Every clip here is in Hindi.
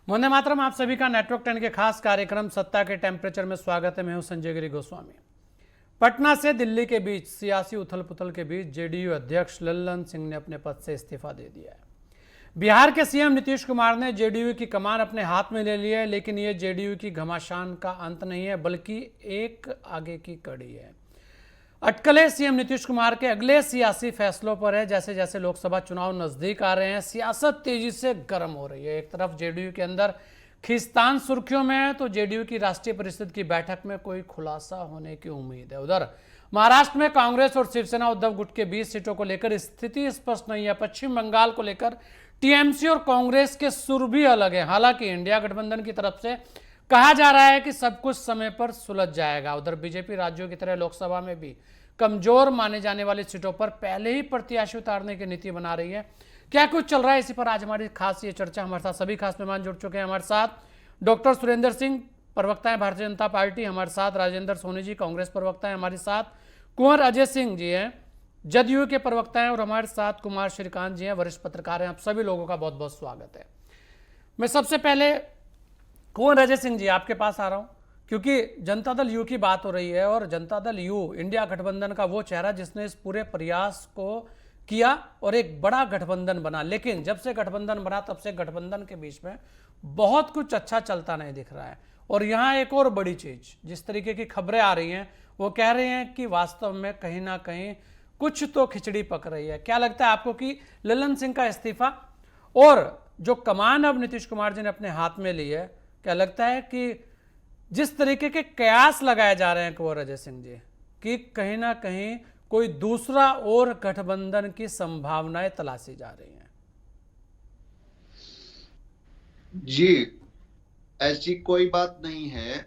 वंदे मातरम। आप सभी का नेटवर्क 10 के खास कार्यक्रम सत्ता के टेम्परेचर में स्वागत है। मैं हूं संजय गिरी गोस्वामी। पटना से दिल्ली के बीच सियासी उथल पुथल के बीच जेडीयू अध्यक्ष लल्लन सिंह ने अपने पद से इस्तीफा दे दिया है। बिहार के सीएम नीतीश कुमार ने जेडीयू की कमान अपने हाथ में ले ली है, लेकिन ये जेडीयू की घमासान का अंत नहीं है, बल्कि एक आगे की कड़ी है। अटकलें सीएम नीतीश कुमार के अगले सियासी फैसलों पर है। जैसे जैसे लोकसभा चुनाव नजदीक आ रहे हैं, सियासत तेजी से गर्म हो रही है। एक तरफ जेडीयू के अंदर खींचतान सुर्खियों में है, तो जेडीयू की राष्ट्रीय परिषद की बैठक में कोई खुलासा होने की उम्मीद है। उधर महाराष्ट्र में कांग्रेस और शिवसेना उद्धव गुट के 20 सीटों को लेकर स्थिति स्पष्ट नहीं है। पश्चिम बंगाल को लेकर टीएमसी और कांग्रेस के सुर भी अलग है। हालांकि इंडिया गठबंधन की तरफ से कहा जा रहा है कि सब कुछ समय पर सुलझ जाएगा। उधर बीजेपी राज्यों की तरह लोकसभा में भी कमजोर माने जाने वाली सीटों पर पहले ही प्रत्याशी उतारने की नीति बना रही है। क्या कुछ चल रहा है, इसी पर आज हमारी खास ये चर्चा। हमारे साथ सभी खास मेहमान जुड़ चुके हैं। हमारे साथ डॉक्टर सुरेंद्र सिंह, प्रवक्ता है भारतीय जनता पार्टी। हमारे साथ राजेंद्र सोनी जी, कांग्रेस प्रवक्ता है। हमारे साथ कुंवर अजय सिंह जी हैं, जदयू के प्रवक्ता हैं। और हमारे साथ कुमार श्रीकांत जी हैं, वरिष्ठ पत्रकार हैं। आप सभी लोगों का बहुत बहुत स्वागत है। मैं सबसे पहले कुंवर अजय सिंह जी आपके पास आ रहा हूँ, क्योंकि जनता दल यू की बात हो रही है और जनता दल यू इंडिया गठबंधन का वो चेहरा जिसने इस पूरे प्रयास को किया और एक बड़ा गठबंधन बना। लेकिन जब से गठबंधन बना तब से गठबंधन के बीच में बहुत कुछ अच्छा चलता नहीं दिख रहा है। और यहाँ एक और बड़ी चीज, जिस तरीके की खबरें आ रही हैं, वो कह रहे हैं कि वास्तव में कहीं ना कहीं कुछ तो खिचड़ी पक रही है। क्या लगता है आपको कि लल्लन सिंह का इस्तीफा और जो कमान अब नीतीश कुमार जी ने अपने हाथ में ली है, क्या लगता है कि जिस तरीके के कयास लगाए जा रहे हैं कुंवर अजय सिंह जी, कि कहीं ना कहीं कोई दूसरा और गठबंधन की संभावनाएं तलाशी जा रही हैं? जी, ऐसी कोई बात नहीं है।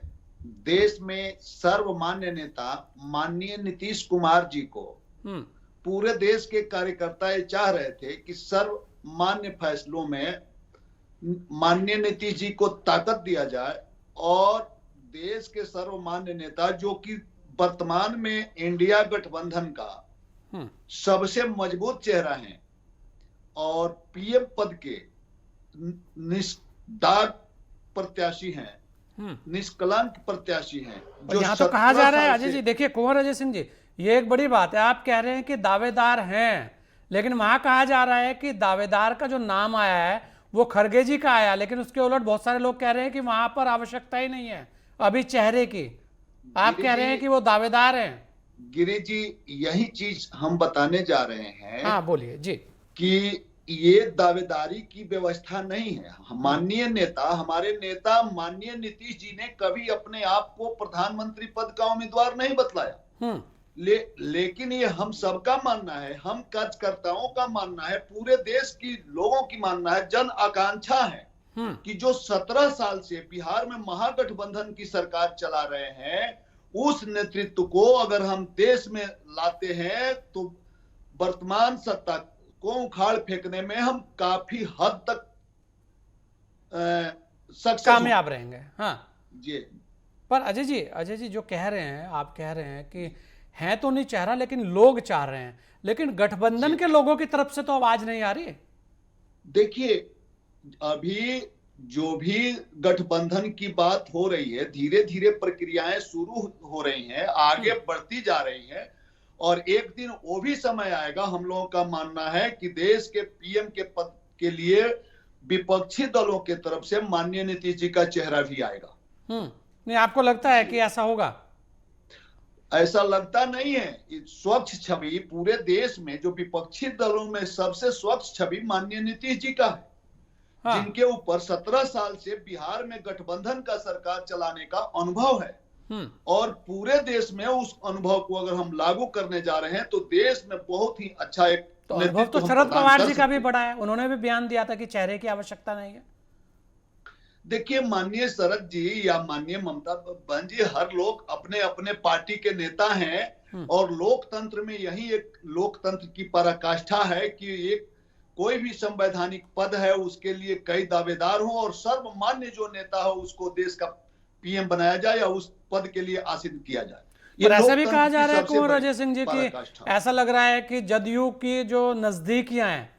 देश में सर्वमान्य नेता माननीय नीतीश कुमार जी को पूरे देश के कार्यकर्ता ये चाह रहे थे कि सर्वमान्य फैसलों में माननीय नीतीश जी को ताकत दिया जाए और देश के सर्वमान्य नेता जो कि वर्तमान में इंडिया गठबंधन का सबसे मजबूत चेहरा है और पीएम पद के निष्दाग प्रत्याशी हैं, निष्कलंक प्रत्याशी हैं। जो यहाँ तो कहा जा रहा है अजय जी, देखिए कुंवर अजय सिंह जी, ये एक बड़ी बात है। आप कह रहे हैं कि दावेदार हैं, लेकिन वहां कहा जा रहा है कि दावेदार का जो नाम आया है वो खरगे जी का आया, लेकिन उसके उलट बहुत सारे लोग कह रहे हैं कि वहां पर आवश्यकता ही नहीं है अभी चेहरे की। आप कह रहे हैं कि वो दावेदार हैं। गिरी जी, यही चीज हम बताने जा रहे हैं। हाँ बोलिए जी। कि ये दावेदारी की व्यवस्था नहीं है। माननीय नेता, हमारे नेता माननीय नीतीश जी ने कभी अपने आप को प्रधानमंत्री पद का उम्मीदवार नहीं बतलाया। लेकिन ये हम सबका मानना है, हम कार्यकर्ताओं का मानना है, पूरे देश की लोगों की मानना है, जन आकांक्षा है कि जो 17 साल से बिहार में महागठबंधन की सरकार चला रहे हैं, उस नेतृत्व को अगर हम देश में लाते हैं तो वर्तमान सत्ता को उखाड़ फेंकने में हम काफी हद तक कामयाब रहेंगे। हाँ जी। पर अजय जी जो कह रहे हैं, आप कह रहे हैं कि है तो नहीं चेहरा, लेकिन लोग चाह रहे हैं, लेकिन गठबंधन के लोगों की तरफ से तो आवाज नहीं आ रही है। देखिए, अभी जो भी गठबंधन की बात हो रही है, धीरे धीरे प्रक्रियाएं शुरू हो रही हैं, आगे बढ़ती जा रही हैं और एक दिन वो भी समय आएगा, हम लोगों का मानना है कि देश के पीएम के पद के लिए विपक्षी दलों के तरफ से माननीय नीतीश जी का चेहरा भी आएगा। नहीं, आपको लगता है कि ऐसा होगा? ऐसा लगता नहीं है। स्वच्छ छवि पूरे देश में, जो विपक्षी दलों में सबसे स्वच्छ छवि माननीय नीतीश जी का है। हाँ। जिनके ऊपर 17 साल से बिहार में गठबंधन का सरकार चलाने का अनुभव है और पूरे देश में उस अनुभव को अगर हम लागू करने जा रहे हैं तो देश में बहुत ही अच्छा एक अनुभव तो शरद पवार जी का भी बड़ा है। उन्होंने भी बयान दिया था कि चेहरे की आवश्यकता नहीं है। देखिए, माननीय शरद जी या माननीय ममता बहन जी, हर लोग अपने अपने पार्टी के नेता हैं और लोकतंत्र में यही एक लोकतंत्र की पराकाष्ठा है कि एक कोई भी संवैधानिक पद है उसके लिए कई दावेदार हो और सर्वमान्य जो नेता हो उसको देश का पीएम बनाया जाए या उस पद के लिए आसीन किया जाए। पर ऐसा भी कहा जा रहा है कुंवर अजय सिंह जी की, ऐसा लग रहा है कि जदयू की जो नजदीकियां हैं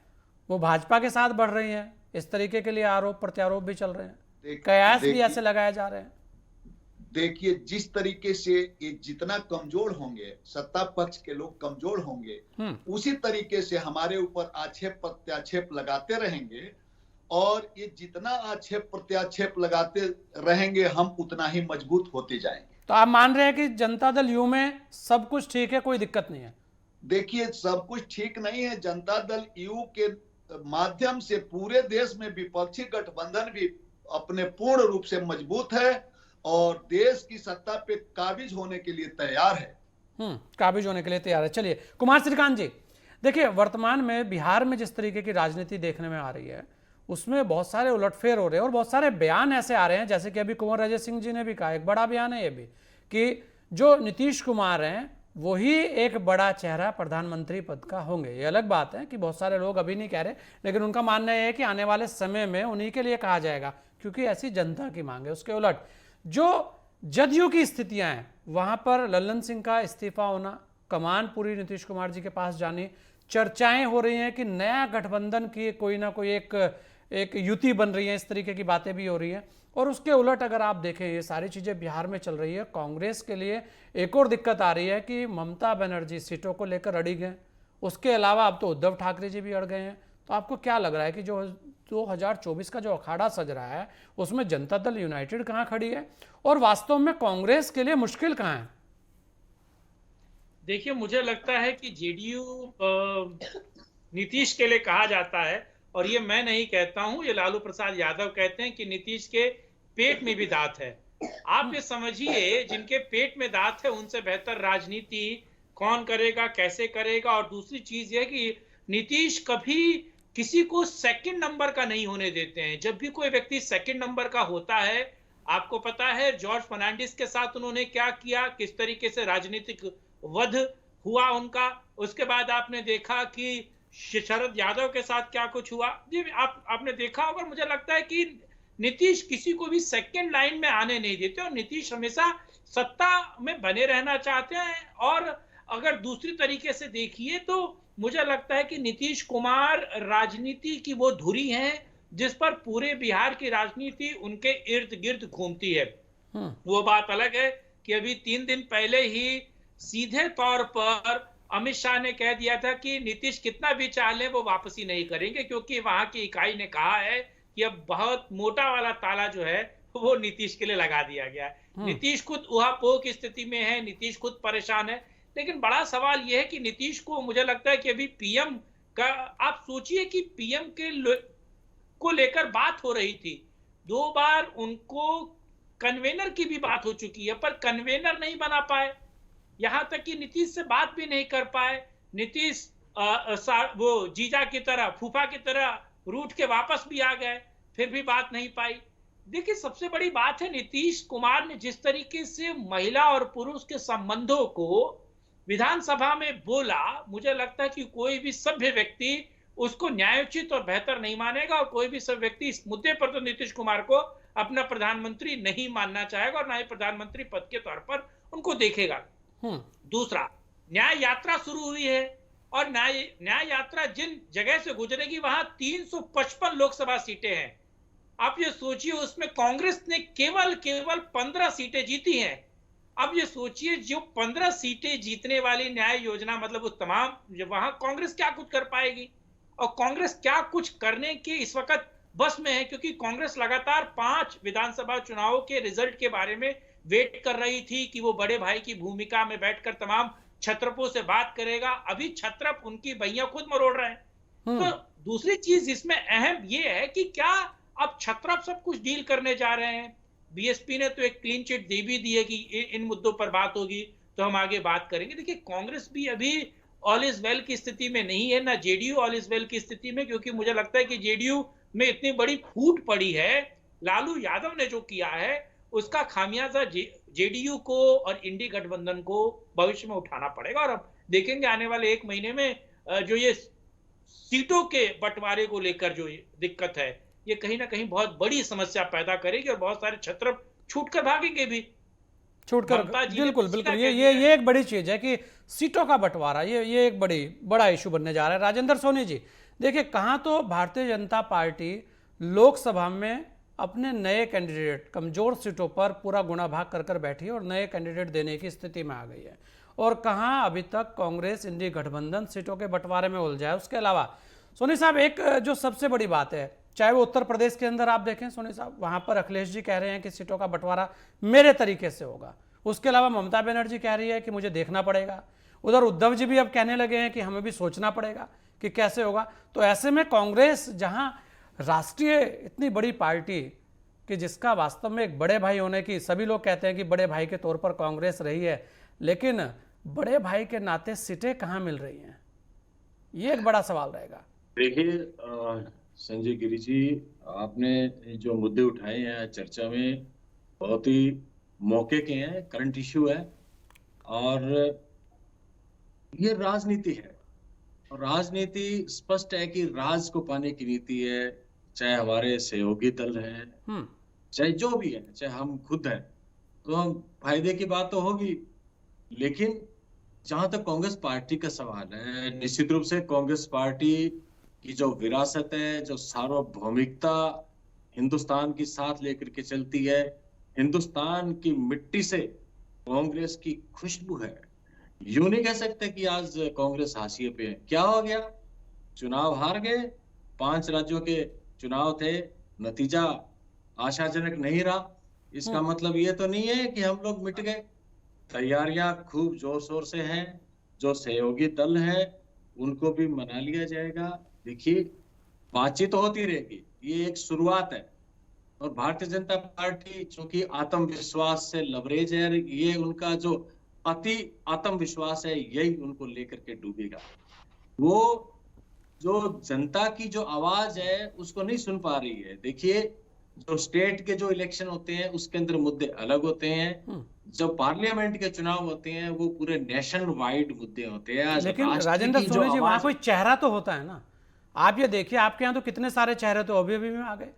वो भाजपा के साथ बढ़ रही हैं। इस तरीके के लिए आरोप प्रत्यारोप भी चल रहे हैं। कयास भी देखिए ऐसे लगाए जा रहे हैं। देखिए, जिस तरीके से ये जितना कमजोर होंगे, सत्ता पक्ष के लोग कमजोर होंगे, उसी तरीके से हमारे ऊपर आक्षेप प्रत्याक्षेप लगाते रहेंगे, और ये जितना आक्षेप प्रत्याक्षेप लगाते रहेंगे हम उतना ही मजबूत होते जाएंगे। तो आप मान रहे हैं कि जनता दल यू में सब कुछ ठीक है, कोई दिक्कत नहीं है? देखिए, सब कुछ ठीक नहीं है। जनता दल यू के माध्यम से पूरे देश में विपक्षी गठबंधन भी अपने पूर्ण रूप से मजबूत है और देश की सत्ता पे काबिज होने के लिए तैयार है। काबिज होने के लिए तैयार है। चलिए कुमार श्रीकांत जी, देखिए वर्तमान में बिहार में जिस तरीके की राजनीति देखने में आ रही है उसमें बहुत सारे उलटफेर हो रहे हैं और बहुत सारे बयान ऐसे आ रहे हैं, जैसे कि अभी कुंवर अजय सिंह जी ने भी कहा, एक बड़ा बयान है ये भी, कि जो नीतीश कुमार हैं वही एक बड़ा चेहरा प्रधानमंत्री पद का होंगे। ये अलग बात है कि बहुत सारे लोग अभी नहीं कह रहे, लेकिन उनका मानना यह है कि आने वाले समय में उन्हीं के लिए कहा जाएगा, क्योंकि ऐसी जनता की मांग है। उसके उलट जो जदयू की स्थितियां हैं वहां पर लल्लन सिंह का इस्तीफा होना, कमान पूरी नीतीश कुमार जी के पास जानी, चर्चाएं हो रही हैं कि नया गठबंधन की कोई ना कोई एक युति बन रही है, इस तरीके की बातें भी हो रही हैं। और उसके उलट अगर आप देखें ये सारी चीज़ें बिहार में चल रही है, कांग्रेस के लिए एक और दिक्कत आ रही है कि ममता बनर्जी सीटों को लेकर अड़ी गए, उसके अलावा अब तो उद्धव ठाकरे जी भी अड़ गए हैं। तो आपको क्या लग रहा है कि जो 2024 का जो अखाड़ा सज रहा है उसमें जनता दल यूनाइटेड कहाँ खड़ी है और वास्तव में कांग्रेस के लिए मुश्किल कहाँ है? देखिए, मुझे लगता है कि जेडीयू नीतीश के लिए कहा जाता है, और ये मैं नहीं कहता हूं, ये लालू प्रसाद यादव कहते हैं कि नीतीश के पेट में भी दांत है। आप ये समझिए, जिनके पेट में दांत है उनसे बेहतर राजनीति कौन करेगा, कैसे करेगा। और दूसरी चीज ये कि नीतीश कभी किसी को सेकंड नंबर का नहीं होने देते हैं। जब भी कोई व्यक्ति सेकंड नंबर का होता है, आपको पता है जॉर्ज फर्नांडिस के साथ उन्होंने क्या किया, किस तरीके से राजनीतिक वध हुआ उनका। उसके बाद आपने देखा कि शरद यादव के साथ क्या कुछ हुआ। जी, आपने देखा होगा। मुझे लगता है कि नीतीश किसी को भी सेकंड लाइन में आने नहीं देते और नीतीश हमेशा सत्ता में बने रहना चाहते हैं। और अगर दूसरी तरीके से देखिए तो मुझे लगता है कि नीतीश कुमार राजनीति की वो धुरी हैं जिस पर पूरे बिहार की राजनीति उनके इर्द गिर्द घूमती है। वो बात अलग है कि अभी 3 दिन पहले ही सीधे तौर पर अमित शाह ने कह दिया था कि नीतीश कितना भी चाह ले वो वापसी नहीं करेंगे, क्योंकि वहां की इकाई ने कहा है कि अब बहुत मोटा वाला ताला जो है वो नीतीश के लिए लगा दिया गया है। नीतीश खुद ऊहापोह की स्थिति में है, नीतीश खुद परेशान है। लेकिन बड़ा सवाल यह है कि नीतीश को, मुझे लगता है कि अभी पीएम का, आप सोचिए कि पीएम को लेकर बात हो रही थी, 2 बार उनको कन्वेनर की भी बात हो चुकी है, पर कन्वेनर नहीं बना पाए। यहां तक कि नीतीश से बात भी नहीं कर पाए। नीतीश वो जीजा की तरह, फूफा की तरह रूठ के वापस भी आ गए, फिर भी बात नहीं पाई। देखिए, सबसे बड़ी बात है नीतीश कुमार ने जिस तरीके से महिला और पुरुष के संबंधों को विधानसभा में बोला, मुझे लगता है कि कोई भी सभ्य व्यक्ति उसको न्यायोचित और बेहतर नहीं मानेगा, और कोई भी सभ्य व्यक्ति इस मुद्दे पर तो नीतीश कुमार को अपना प्रधानमंत्री नहीं मानना चाहेगा और ना ही प्रधानमंत्री पद के तौर पर उनको देखेगा। दूसरा, न्याय यात्रा शुरू हुई है और न्याय यात्रा जिन जगह से गुजरेगी वहां 355 लोकसभा सीटें हैं। आप ये सोचिए, उसमें कांग्रेस ने केवल 15 सीटें जीती हैं। अब ये सोचिए, जो 15 सीटें जीतने वाली न्याय योजना, मतलब उस तमाम, वहां कांग्रेस क्या कुछ कर पाएगी और कांग्रेस क्या कुछ करने के इस वक्त बस में है, क्योंकि कांग्रेस लगातार 5 विधानसभा चुनावों के रिजल्ट के बारे में वेट कर रही थी कि वो बड़े भाई की भूमिका में बैठकर तमाम छत्रपों से बात करेगा। अभी छत्रप उनकी बहियां खुद मरोड़ रहे हैं। तो दूसरी चीज इसमें अहम ये है कि क्या अब छत्रप सब कुछ डील करने जा रहे हैं। बीएसपी ने तो एक क्लीन चिट दे भी दी है कि इन मुद्दों पर बात होगी तो हम आगे बात करेंगे। देखिए, कांग्रेस भी अभी ऑल इज वेल की स्थिति में नहीं है, ना जेडीयू ऑल इज वेल की स्थिति में, क्योंकि मुझे लगता है कि जेडीयू में इतनी बड़ी फूट पड़ी है। लालू यादव ने जो किया है उसका खामियाजा जेडीयू को और इंडी गठबंधन को भविष्य में उठाना पड़ेगा। और अब देखेंगे आने वाले 1 महीने में जो ये सीटों के बंटवारे को लेकर जो दिक्कत है, ये कहीं ना कहीं बहुत बड़ी समस्या पैदा करेगी और बहुत सारे छत्रप छूटकर भागेंगे भी, छूटकर। बिल्कुल बिल्कुल, ये एक बड़ी चीज है कि सीटों का बंटवारा, ये एक बड़ा इशू बनने जा रहा है। राजेंद्र सोनी जी, देखिए, कहां तो भारतीय जनता पार्टी लोकसभा में अपने नए कैंडिडेट कमजोर सीटों पर पूरा गुणा भाग कर कर बैठी है और नए कैंडिडेट देने की स्थिति में आ गई है। और कहाँ अभी तक कांग्रेस इंडी गठबंधन सीटों के बंटवारे में उलझा है। उसके अलावा सोनी साहब, एक जो सबसे बड़ी बात है, चाहे वो उत्तर प्रदेश के अंदर आप देखें सोनी साहब, वहां पर अखिलेश जी कह रहे हैं कि सीटों का बंटवारा मेरे तरीके से होगा। उसके अलावा ममता बनर्जी कह रही है कि मुझे देखना पड़ेगा। उधर उद्धव जी भी अब कहने लगे हैं कि हमें भी सोचना पड़ेगा कि कैसे होगा। तो ऐसे में कांग्रेस, जहां राष्ट्रीय इतनी बड़ी पार्टी कि जिसका वास्तव में एक बड़े भाई होने की, सभी लोग कहते हैं कि बड़े भाई के तौर पर कांग्रेस रही है, लेकिन बड़े भाई के नाते सीटें कहां मिल रही हैं, ये एक बड़ा सवाल रहेगा। देखिए संजय गिरी जी, आपने जो मुद्दे उठाए हैं चर्चा में बहुत ही मौके के हैं, करंट इश्यू है और ये राजनीति है। और राजनीति स्पष्ट है कि राज को पाने की नीति है, चाहे हमारे सहयोगी दल है, चाहे जो भी है, चाहे हम खुद हैं, तो हम फायदे की बात तो होगी। लेकिन जहां तक कांग्रेस पार्टी का सवाल है, निश्चित रूप से कांग्रेस पार्टी की जो विरासत है, जो सार्वभौमिकता हिंदुस्तान की साथ लेकर के चलती है, हिंदुस्तान की मिट्टी से कांग्रेस की खुशबू है। यूं नहीं कह सकते कि आज कांग्रेस हाशिए पे है। क्या हो गया? चुनाव हार गए, 5 राज्यों के चुनाव थे, नतीजा आशाजनक नहीं रहा। इसका मतलब ये तो नहीं है कि हम लोग मिट गए। तैयारियां खूब जोर शोर से हैं, जो सहयोगी दल हैं उनको भी मना लिया जाएगा। देखिए, बातचीत तो होती रहेगी, ये एक शुरुआत है। और भारतीय जनता पार्टी चूंकि आत्मविश्वास से लबरेज है, ये उनका जो अति आत्मविश्वास है यही उनको लेकर के डूबेगा। वो जो जनता की जो आवाज है उसको नहीं सुन पा रही है। देखिए, जो स्टेट के जो इलेक्शन होते हैं उसके अंदर मुद्दे अलग होते हैं, जब पार्लियामेंट के चुनाव होते हैं वो पूरे नेशन वाइड मुद्दे होते हैं। लेकिन राजेंद्र सोनी जी, वहां कोई चेहरा तो होता है ना। आप ये देखिए, आपके यहाँ तो कितने सारे चेहरे तो अभी में आ गए,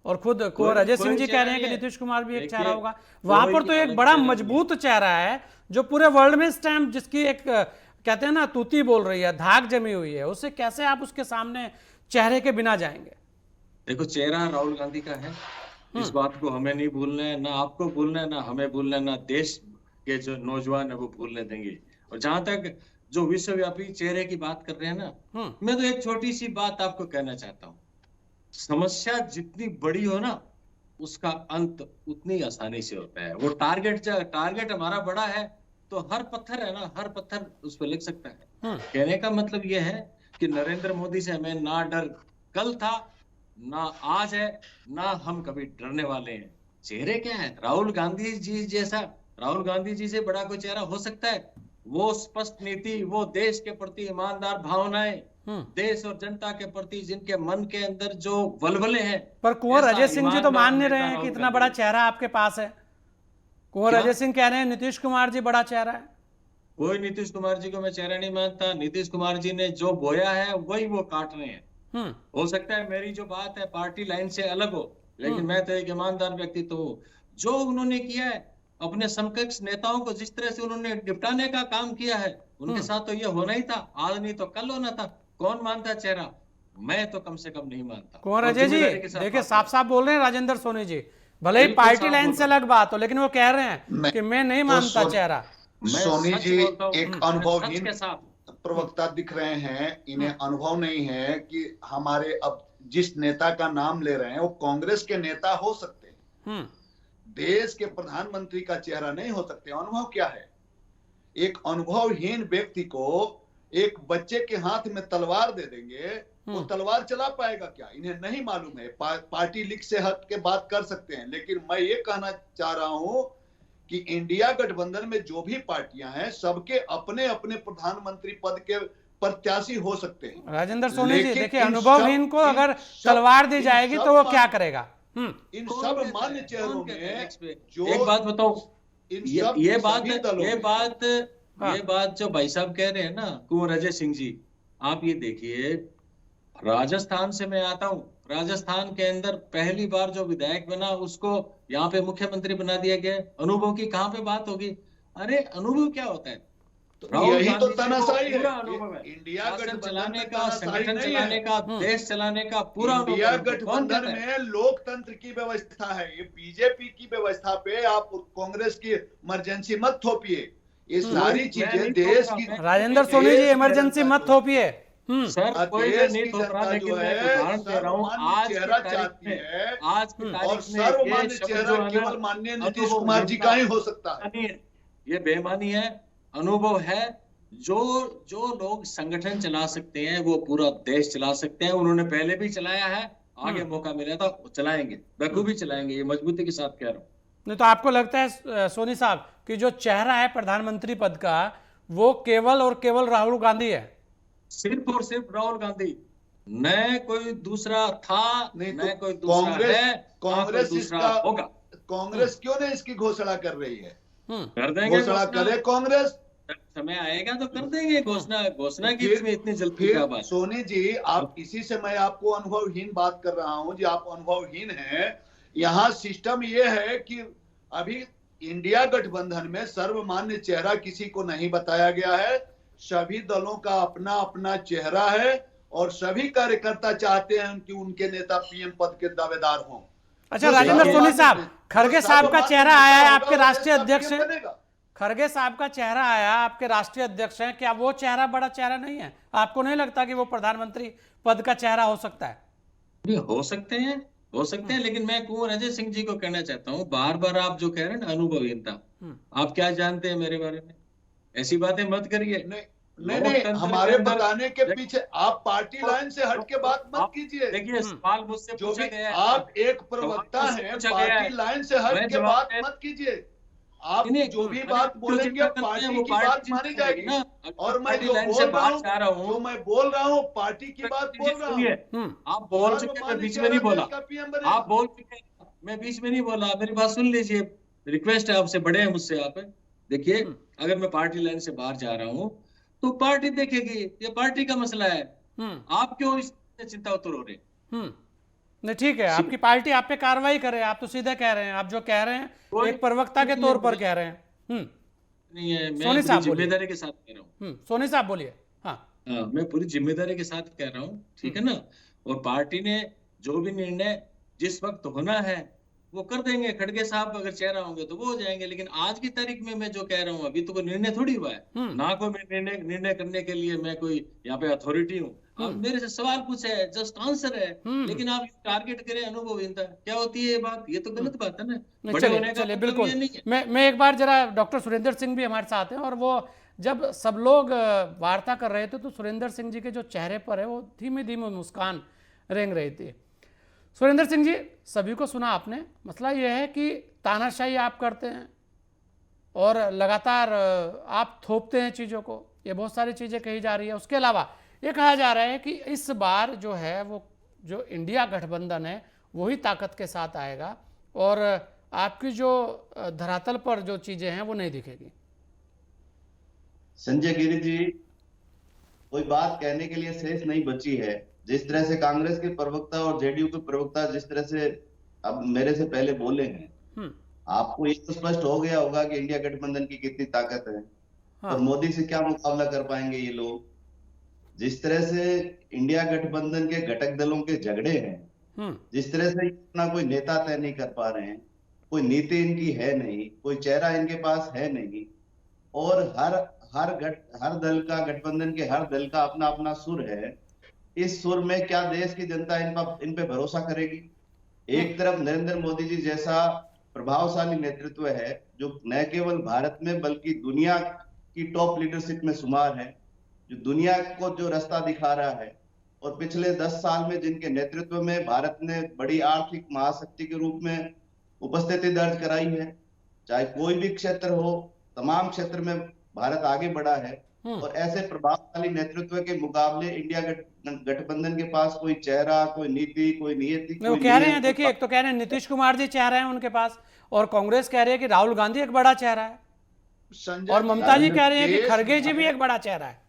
और खुद कुंवर अजय सिंह जी कह रहे हैं कि नीतीश कुमार भी एक चेहरा होगा। वहां पर तो एक बड़ा मजबूत चेहरा है जो पूरे वर्ल्ड में स्टैम्प, जिसकी एक कहते हैं ना तूती बोल रही है, धाक जमी हुई है, उससे कैसे आप उसके सामने चेहरे के बिना जाएंगे? देखो, चेहरा राहुल गांधी का है, इस बात को हमें नहीं भूलना है, ना आपको भूलना है, ना हमें भूलना है, ना देश के जो नौजवान है वो भूलने देंगे। और जहां तक जो विश्वव्यापी चेहरे की बात कर रहे हैं ना, मैं तो एक छोटी सी बात आपको कहना चाहता हूँ। समस्या जितनी बड़ी हो ना, उसका अंत उतनी आसानी से होता है। वो टारगेट हमारा बड़ा है तो हर पत्थर है ना, हर पत्थर उस पर लिख सकता है। कहने का मतलब यह है कि नरेंद्र मोदी से हमें ना डर कल था, ना आज है, ना हम कभी डरने वाले हैं। चेहरे क्या है? राहुल गांधी जी जैसा, राहुल गांधी जी से बड़ा कोई चेहरा हो सकता है? वो स्पष्ट नीति, वो देश के प्रति ईमानदार भावनाएं, देश और जनता के प्रति जिनके मन के अंदर जो वलवले हैं। पर कुंवर अजय सिंह जी तो मान नहीं रहे हैं कि इतना बड़ा चेहरा आपके पास है। कुंवर अजय सिंह कह रहे हैं नीतीश कुमार जी बड़ा चेहरा है। कोई नीतीश कुमार जी को मैं चेहरा नहीं मानता। नीतीश कुमार जी ने जो बोया है वही वो काट रहे हैं। हो सकता है मेरी जो बात है पार्टी लाइन से अलग हो, लेकिन मैं तो एक ईमानदार व्यक्तित्व हूँ। जो उन्होंने किया है, अपने समकक्ष नेताओं को जिस तरह से उन्होंने निपटाने का काम किया है, उनके साथ तो ये होना ही था, आज नहीं तो कल होना था। कौन मानता चेहरा? मैं तो कम से कम नहीं मानता। कुंवर अजय जी देखिए, साफ साफ बोल रहे हैं राजेंद्र सोनी जी, भले ही पार्टी लाइन से अलग बात हो, लेकिन वो कह रहे हैं कि मैं नहीं मानता चेहरा। सोनी जी एक अनुभवहीन प्रवक्ता दिख रहे हैं। इन्हें अनुभव नहीं है कि हमारे अब जिस नेता का नाम ले रहे हैं वो कांग्रेस के नेता हो सकते हैं, देश के प्रधानमंत्री का चेहरा नहीं हो सकते। अनुभव क्या है? एक अनुभवहीन व्यक्ति को एक बच्चे के हाथ में तलवार दे देंगे, वो तलवार चला पाएगा क्या? इन्हें नहीं मालूम है। पार्टी लीग से हट के बात कर सकते हैं, लेकिन मैं ये कहना चाह रहा हूं कि इंडिया गठबंधन में जो भी पार्टियां हैं, सबके अपने अपने प्रधानमंत्री पद के प्रत्याशी हो सकते हैं। राजेंद्र सोनी जी देखिए, अनुभवहीन को अगर तलवार दी जाएगी तो वो क्या करेगा? इन सब मान्य चेहरों में जो एक बात बताओ, ये बात जो भाई साहब कह रहे हैं ना, कुंवर अजय सिंह जी, आप ये देखिए, राजस्थान से मैं आता हूँ। राजस्थान के अंदर पहली बार जो विधायक बना उसको यहाँ पे मुख्यमंत्री बना दिया गया। अनुभव की कहाँ पे बात होगी? अरे अनुभव क्या होता है? राहुल यही तो गांधी जी को तानाशाही है। पूरा अनुभव है, इंडिया शासन गठबंधन चलाने में का, तानाशाही संगठन नहीं चलाने है। का, देश चलाने का पूरा इंडिया अनुभव है। कौन गठबंधन कहता है? में लोकतंत्र की व्यवस्था है। ये बीजेपी की व्यवस्था पे आप कांग्रेस की इमरजेंसी मत थोपिए। ये सारी मैं चीजें नहीं देश थोप की रहा, मैं राजेंद्र देश सोनी जी, की इमरजेंसी जनता मत जो है, थोपिए। सर कोई मैं देश नहीं की थोप रहा, जनता लेकिन जो मैं एक है उदाहरण दे रहा हूँ। सर्वमान्य आज की चेहरा तारीख चाहती में, है, आज की और तारीख में ये सर्वमान्य शब्द चेहरा जो है ना, केवल माननीय नीतीश अनुभव कुमार जी हीनता का ही हो सकता है। नहीं है, ये बेईमानी है, अनुभव है। जो जो लोग संगठन चला सकते हैं वो पूरा देश चला सकते हैं। उन्होंने पहले भी चलाया है, आगे मौका मिला था वो चलाएंगे, बखूबी चलाएंगे, ये मजबूती के साथ कह रहा हूँ। नहीं तो आपको लगता है सोनी साहब कि जो चेहरा है प्रधानमंत्री पद का वो केवल और केवल राहुल गांधी है? सिर्फ और सिर्फ राहुल गांधी, न कोई दूसरा था, नहीं न तो कोई दूसरा है, कांग्रेस कोई दूसरा इसका होगा। कांग्रेस क्यों नहीं इसकी घोषणा कर रही है? कर देंगे घोषणा करे कांग्रेस। समय आएगा तो कर देंगे घोषणा। घोषणा की फिर इसमें इतनी जल्दी क्या फिर बात? सोनी जी, आप इसी से मैं आपको अनुभवहीन बात कर रहा हूं जी, आप अनुभवहीन हैं। यहाँ सिस्टम ये है कि अभी इंडिया गठबंधन में सर्वमान्य चेहरा किसी को नहीं बताया गया है। सभी दलों का अपना अपना चेहरा है और सभी कार्यकर्ता चाहते हैं कि उनके नेता पीएम पद के दावेदार हों। अच्छा राजेंद्र सोनी साहब, खड़गे साहब का चेहरा आया है, आपके राष्ट्रीय अध्यक्ष हैं। बनेगा। खड़गे साहब का चेहरा आया, आपके राष्ट्रीय अध्यक्ष हैं, क्या वो चेहरा बड़ा चेहरा नहीं है? आपको नहीं लगता कि वो प्रधानमंत्री पद का चेहरा हो सकता है? ये हो सकते हैं, लेकिन मैं कुंवर अजय सिंह जी को कहना चाहता हूँ, बार बार आप जो कह रहे हैं ना अनुभवहीनता, आप क्या जानते हैं मेरे बारे में? ऐसी बातें मत करिए। नहीं, हमारे बताने के पीछे आप पार्टी लाइन से हट के बात मत कीजिए। देखिए सवाल मुझसे जो पूछा भी गया है, आप एक प्रवक्ता मुझसे हैं, पूछा गया है, पार्टी लाइन से हट मैं के जवाब बात दे- मत कीजिए। आप नहीं, जो भी अरे बात जो बोलेंगे चिंता करते हैं पार्टी वो की पार्टी बात चिंता मानी करेगी जाएगी। ना। और मैं पार्टी जो लाइन बोल से रहा बाहर हूँ, जा रहा हूँ, जो मैं बोल रहा हूँ पार्टी की बात बोल रहा हूँ। सुनिए, आप बोल चुके, मैं बीच में नहीं बोला। आप बोल चुके, मैं बीच में नहीं बोला, मेरी बात सुन लीजिए। रिक्वेस्ट है आपसे, बड़े हैं मुझसे आप। देखिए, अगर मैं पार्टी लाइन से बाहर जा रहा हूँ तो पार्टी देखेगी, ये पार्टी का मसला है। आप क्यों इससे चिंतातुर हो रहे? नहीं ठीक है, आपकी पार्टी आप पे कार्रवाई करे, आप तो सीधे कह रहे हैं, आप जो कह रहे हैं एक प्रवक्ता के तौर पर कह रहे हैं। नहीं है, मैं सोनी पूरी साहब बोलिए। जिम्मेदारी के साथ कह रहा हूँ। सोनी साहब बोलिए। हाँ हाँ, मैं पूरी जिम्मेदारी के साथ कह रहा हूँ, ठीक है ना। और पार्टी ने जो भी निर्णय जिस वक्त होना है वो कर देंगे। खड़गे साहब अगर चेहरा होंगे तो वो हो जाएंगे, लेकिन आज की तारीख में मैं जो कह रहा हूँ, अभी तो कोई निर्णय थोड़ी हुआ है ना। कोई मैं निर्णय करने के लिए मैं कोई यहाँ पे अथॉरिटी हूँ। आप मेरे से सवाल पूछे है, जस्ट आंसर है, लेकिन आप टारगेट करें अनुभवहीनता। क्या होती है ये बात? ये तो गलत बात है ना। बड़े होने का चलिए मतलब बिल्कुल। ये नहीं है। मैं एक बार जरा डॉक्टर सुरेंद्र सिंह भी हमारे साथ हैं, और वो जब सब लोग वार्ता कर रहे थे तो सुरेंद्र सिंह जी के जो चेहरे पर है वो धीमे धीमे मुस्कान रेंग रही थी। सुरेंद्र सिंह जी, सभी को सुना आपने, मसला यह है कि तानाशाही आप करते हैं और लगातार आप थोपते हैं चीज़ों को, ये बहुत सारी चीज़ें कही जा रही है। उसके अलावा ये कहा जा रहा है कि इस बार जो है वो जो इंडिया गठबंधन है वही ताकत के साथ आएगा और आपकी जो धरातल पर जो चीज़ें हैं वो नहीं दिखेगी। संजय गिरी जी, कोई बात कहने के लिए शेष नहीं बची है। जिस तरह से कांग्रेस के प्रवक्ता और जेडीयू के प्रवक्ता जिस तरह से अब मेरे से पहले बोले हैं, आपको ये तो स्पष्ट हो गया होगा कि इंडिया गठबंधन की कितनी ताकत है। और मोदी से क्या मुकाबला कर पाएंगे ये लोग। जिस तरह से इंडिया गठबंधन के घटक दलों के झगड़े हैं, जिस तरह से अपना कोई नेता तय नहीं कर पा रहे हैं, कोई नीति इनकी है नहीं, कोई चेहरा इनके पास है नहीं, और हर दल का, गठबंधन के हर दल का अपना अपना सुर है। इस सुर में क्या देश की जनता इन पे भरोसा करेगी? एक तरफ नरेंद्र मोदी जी जैसा प्रभावशाली नेतृत्व है जो न केवल भारत में बल्कि दुनिया की टॉप लीडरशिप में शुमार है, जो दुनिया को जो रास्ता दिखा रहा है, और पिछले 10 साल में जिनके नेतृत्व में भारत ने बड़ी आर्थिक महाशक्ति के रूप में उपस्थिति दर्ज कराई है। चाहे कोई भी क्षेत्र हो, तमाम क्षेत्र में भारत आगे बढ़ा है। और ऐसे प्रभावशाली नेतृत्व के मुकाबले इंडिया गठबंधन के पास कोई चेहरा, कोई नीति, कोई नियति, वो कह रहे हैं, देखिए, एक तो कह रहे हैं नीतीश कुमार जी चेहरा है उनके पास, और कांग्रेस कह रही है कि राहुल गांधी एक बड़ा चेहरा है, और ममता जी कह रही है कि खड़गे जी भी एक बड़ा चेहरा है।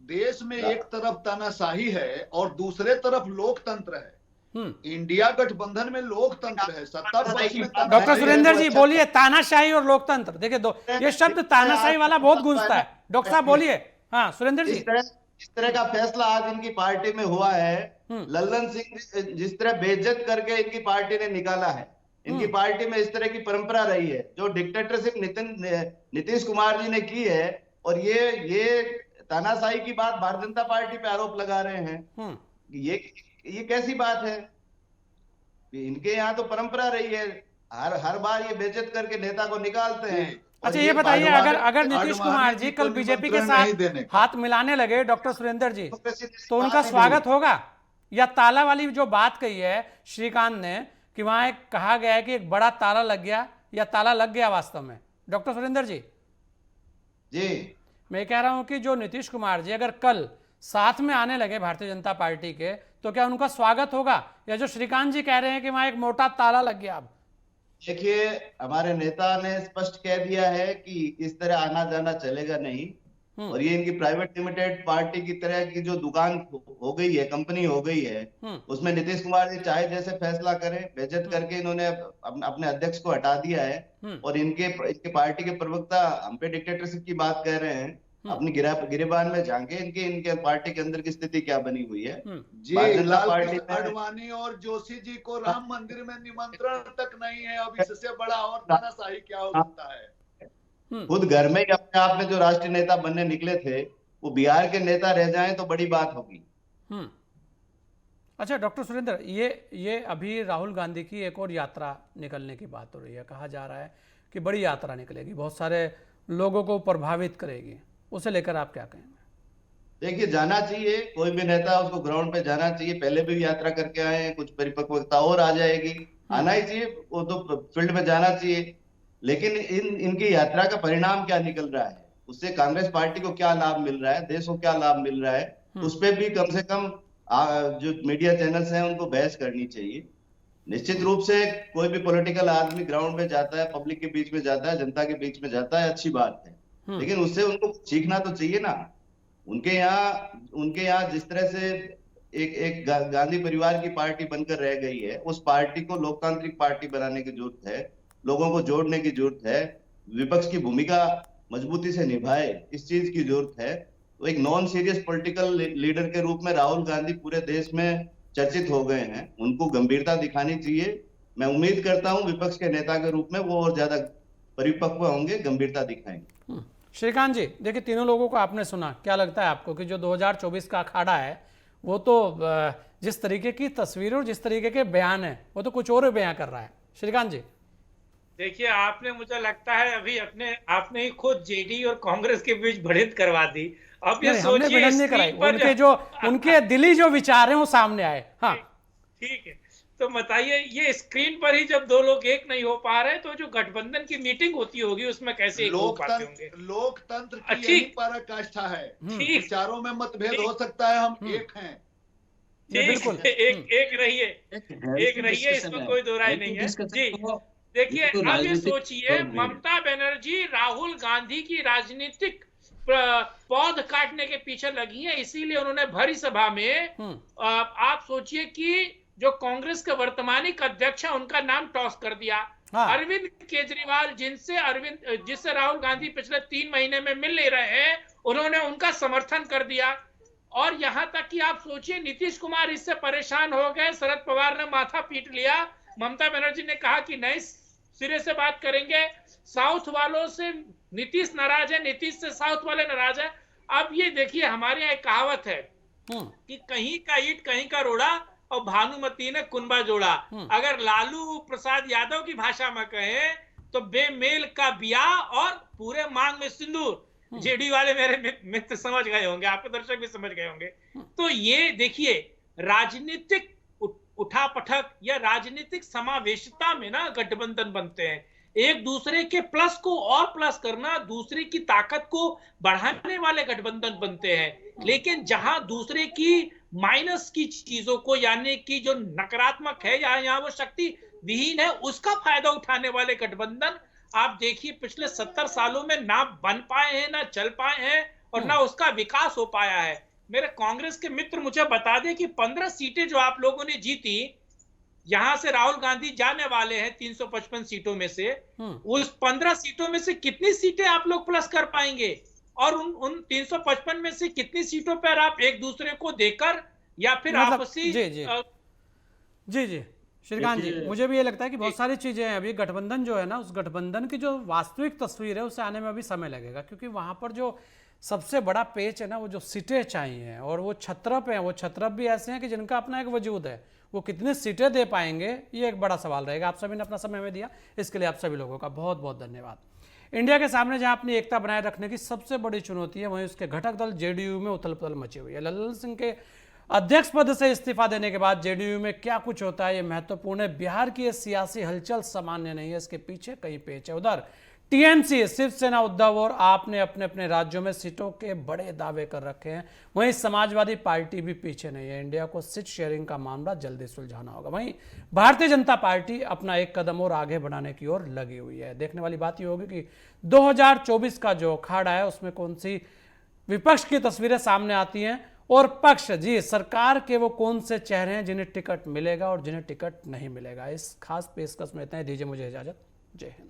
देश में एक तरफ तानाशाही है और दूसरे तरफ लोकतंत्र है। इंडिया गठबंधन में लोकतंत्र है, सत्ता पक्ष में डॉक्टर सुरेंद्र जी बोलिए, तानाशाही और लोकतंत्र, देखिए दो ये शब्द तानाशाही वाला बहुत गूंजता है, डॉक्टर साहब बोलिए। हाँ सुरेंद्र जी। इस तरह का फैसला आज इनकी पार्टी में हुआ है। लल्लन सिंह जिस तरह बेइज्जत करके इनकी पार्टी ने निकाला है, इनकी पार्टी में इस तरह की परंपरा रही है जो डिक्टेटरशिप नीतीश कुमार जी ने की है, और ये तानाशाही की बात भारतीय जनता पार्टी पे आरोप लगा रहे हैं। ये कैसी बात है? इनके यहाँ तो परंपरा रही है, हर बार ये बेइज्जत करके नेता को निकालते हैं। अच्छा ये बताइए, अगर नीतीश कुमार जी कल बीजेपी के साथ हाथ मिलाने लगे डॉक्टर सुरेंद्र जी, तो उनका स्वागत होगा? या ताला वाली जो बात कही है श्रीकांत ने कि वहां एक कहा गया है कि एक बड़ा ताला लग गया, या ताला लग गया वास्तव में? डॉक्टर सुरेंद्र जी जी, मैं कह रहा हूं कि जो नीतीश कुमार जी अगर कल साथ में आने लगे भारतीय जनता पार्टी के, तो क्या उनका स्वागत होगा? या जो श्रीकांत जी कह रहे हैं कि वहां एक मोटा ताला लग गया? अब देखिए, हमारे नेता ने स्पष्ट कह दिया है कि इस तरह आना जाना चलेगा नहीं, और ये इनकी प्राइवेट लिमिटेड पार्टी की तरह की जो दुकान हो गई है, कंपनी हो गई है, उसमें नीतीश कुमार जी चाहे जैसे फैसला करें, बेइज्जत करके इन्होंने अपने अध्यक्ष को हटा दिया है। और इनके पार्टी के प्रवक्ता हम पे डिक्टेटरशिप की बात कह रहे हैं। अपनी गिरेबान में झांके इनके पार्टी के अंदर की स्थिति क्या बनी हुई है। जी, लालकृष्ण आडवाणी और जोशी जी को राम मंदिर में निमंत्रण तक नहीं है, अब इससे बड़ा और तानाशाही क्या हो सकता है? खुद घर में ही अपने आप में जो राष्ट्रीय नेता बनने निकले थे, वो बिहार के नेता रह जाएं तो बड़ी बात होगी। अच्छा डॉक्टर सुरेंद्र, ये अभी राहुल गांधी की एक और यात्रा निकलने की बात हो रही है, कहा जा रहा है कि बड़ी यात्रा निकलेगी, बहुत सारे लोगों को प्रभावित करेगी, उसे लेकर आप क्या कहेंगे? देखिए, जाना चाहिए, कोई भी नेता उसको ग्राउंड पे जाना चाहिए। पहले भी यात्रा करके आए हैं, कुछ परिपक्वता और आ जाएगी, आना ही चाहिए, वो तो फील्ड में जाना चाहिए। लेकिन इनकी यात्रा का परिणाम क्या निकल रहा है, उससे कांग्रेस पार्टी को क्या लाभ मिल रहा है, देश को क्या लाभ मिल रहा है, उस पर भी कम से कम जो मीडिया चैनल्स हैं उनको बहस करनी चाहिए। निश्चित रूप से कोई भी पॉलिटिकल आदमी ग्राउंड में जाता है, पब्लिक के बीच में जाता है, जनता के बीच में जाता है, अच्छी बात है, लेकिन उससे उनको सीखना तो चाहिए ना। उनके यहाँ जिस तरह से एक गांधी परिवार की पार्टी बनकर रह गई है, उस पार्टी को लोकतांत्रिक पार्टी बनाने की जरूरत है, लोगों को जोड़ने की जरूरत है, विपक्ष की भूमिका मजबूती से निभाए, इस चीज की जरूरत है। तो एक नॉन सीरियस पॉलिटिकल लीडर के रूप में राहुल गांधी पूरे देश में चर्चित हो गए हैं, उनको गंभीरता दिखानी चाहिए। मैं उम्मीद करता हूं विपक्ष के नेता के रूप में वो और ज्यादा परिपक्व होंगे, गंभीरता दिखाएंगे। श्रीकांत जी, देखिए तीनों लोगों को आपने सुना, क्या लगता है आपको कि जो 2024 का अखाड़ा है वो तो जिस तरीके की तस्वीर और जिस तरीके के बयान है वो तो कुछ और बयान कर रहा है? श्रीकांत जी देखिए, आपने, मुझे लगता है अभी आपने ही खुद जेडी और कांग्रेस के बीच भिड़ंत करवा दी। अब ये सोचिए, उनके दिली जो विचार हैं वो सामने आए। हाँ ठीक है, तो बताइए, ये स्क्रीन पर ही जब दो लोग एक नहीं हो पा रहे, तो जो गठबंधन की मीटिंग होती होगी उसमें कैसे एक हो पाते होंगे? लोकतंत्र की यही पराकाष्ठा है। विचारों में मतभेद हो सकता है, हम एक हैं। बिल्कुल, एक रहिए, इसमें कोई दो राय नहीं है जी। देखिए, अब ये सोचिए, ममता बनर्जी राहुल गांधी की राजनीतिक पौध काटने के पीछे लगी है, इसीलिए उन्होंने भरी सभा में आप सोचिए कि जो कांग्रेस के वर्तमानिक अध्यक्ष है उनका नाम टॉस कर दिया। अरविंद केजरीवाल, जिससे राहुल गांधी पिछले 3 महीने में मिल नहीं रहे हैं, उन्होंने उनका समर्थन कर दिया। और यहां तक कि आप सोचिए, नीतीश कुमार इससे परेशान हो गए, शरद पवार ने माथा पीट लिया, ममता बनर्जी ने कहा कि नए सिरे से बात करेंगे, साउथ वालों से नीतीश नाराज है, नीतीश से साउथ वाले नाराज है। अब ये देखिए, हमारे यहाँ एक कहावत है कि कहीं का ईंट कहीं का रोड़ा, और भानुमती ने कुनबा जोड़ा। अगर लालू प्रसाद यादव की भाषा में कहें तो बेमेल का बिया और पूरे मांग में सिंदूर। जेडी वाले मेरे मित्र समझ गए होंगे, आपके दर्शक भी समझ गए होंगे। तो ये देखिए, राजनीतिक उठापटक या राजनीतिक समावेशिता में ना गठबंधन बनते हैं, एक दूसरे के प्लस को और प्लस करना, दूसरे की ताकत को बढ़ाने वाले गठबंधन बनते हैं। लेकिन जहां दूसरे की माइनस की चीजों को, यानी कि जो नकारात्मक है या यहाँ वो शक्ति विहीन है, उसका फायदा उठाने वाले गठबंधन आप देखिए पिछले 70 सालों में ना बन पाए हैं, ना चल पाए हैं, और ना उसका विकास हो पाया है। मेरे कांग्रेस के मित्र मुझे बता दें कि 15 सीटें जो आप लोगों ने जीती, यहां से राहुल गांधी जाने वाले हैं 355 सीटों में से, उस 15 सीटों में से कितनी सीटें आप लोग प्लस कर पाएंगे? और उन 355 में से कितनी सीटों पर आप एक दूसरे को देकर या फिर मतलब आपसी जी श्रीकांत जी, मुझे भी ये लगता है कि बहुत सारी चीजें हैं। अभी गठबंधन जो है ना, उस गठबंधन की जो वास्तविक तस्वीर है उसे आने में अभी समय लगेगा, क्योंकि वहां पर जो सबसे बड़ा पेच है ना, वो जो सीटें चाहिए, और वो छत्रप हैं, वो छत्रप भी ऐसे हैं कि जिनका अपना एक वजूद है, वो कितनी सीटें दे पाएंगे ये एक बड़ा सवाल रहेगा। आप सभी ने अपना समय में दिया, इसके लिए आप सभी लोगों का बहुत बहुत धन्यवाद। इंडिया के सामने जहां अपनी एकता बनाए रखने की सबसे बड़ी चुनौती है, वहीं उसके घटक दल जेडीयू में उथल पुथल मची हुई है। लल्लन सिंह के अध्यक्ष पद से इस्तीफा देने के बाद जेडीयू में क्या कुछ होता है, ये महत्वपूर्ण है। बिहार की ये सियासी हलचल सामान्य नहीं है, इसके पीछे कई पेच है। उधर टीएमसी, शिवसेना, उद्धव और आप ने अपने अपने राज्यों में सीटों के बड़े दावे कर रखे हैं, वहीं समाजवादी पार्टी भी पीछे नहीं है। इंडिया को सीट शेयरिंग का मामला जल्दी सुलझाना होगा। वहीं भारतीय जनता पार्टी अपना एक कदम और आगे बढ़ाने की ओर लगी हुई है। देखने वाली बात यह होगी कि 2024 का जो अखाड़ा है उसमें कौन सी विपक्ष की तस्वीरें सामने आती हैं, और पक्ष जी सरकार के वो कौन से चेहरे हैं जिन्हें टिकट मिलेगा और जिन्हें टिकट नहीं मिलेगा। इस खास पेशकश में इतना ही, दीजिए मुझे इजाजत। जय हिंद।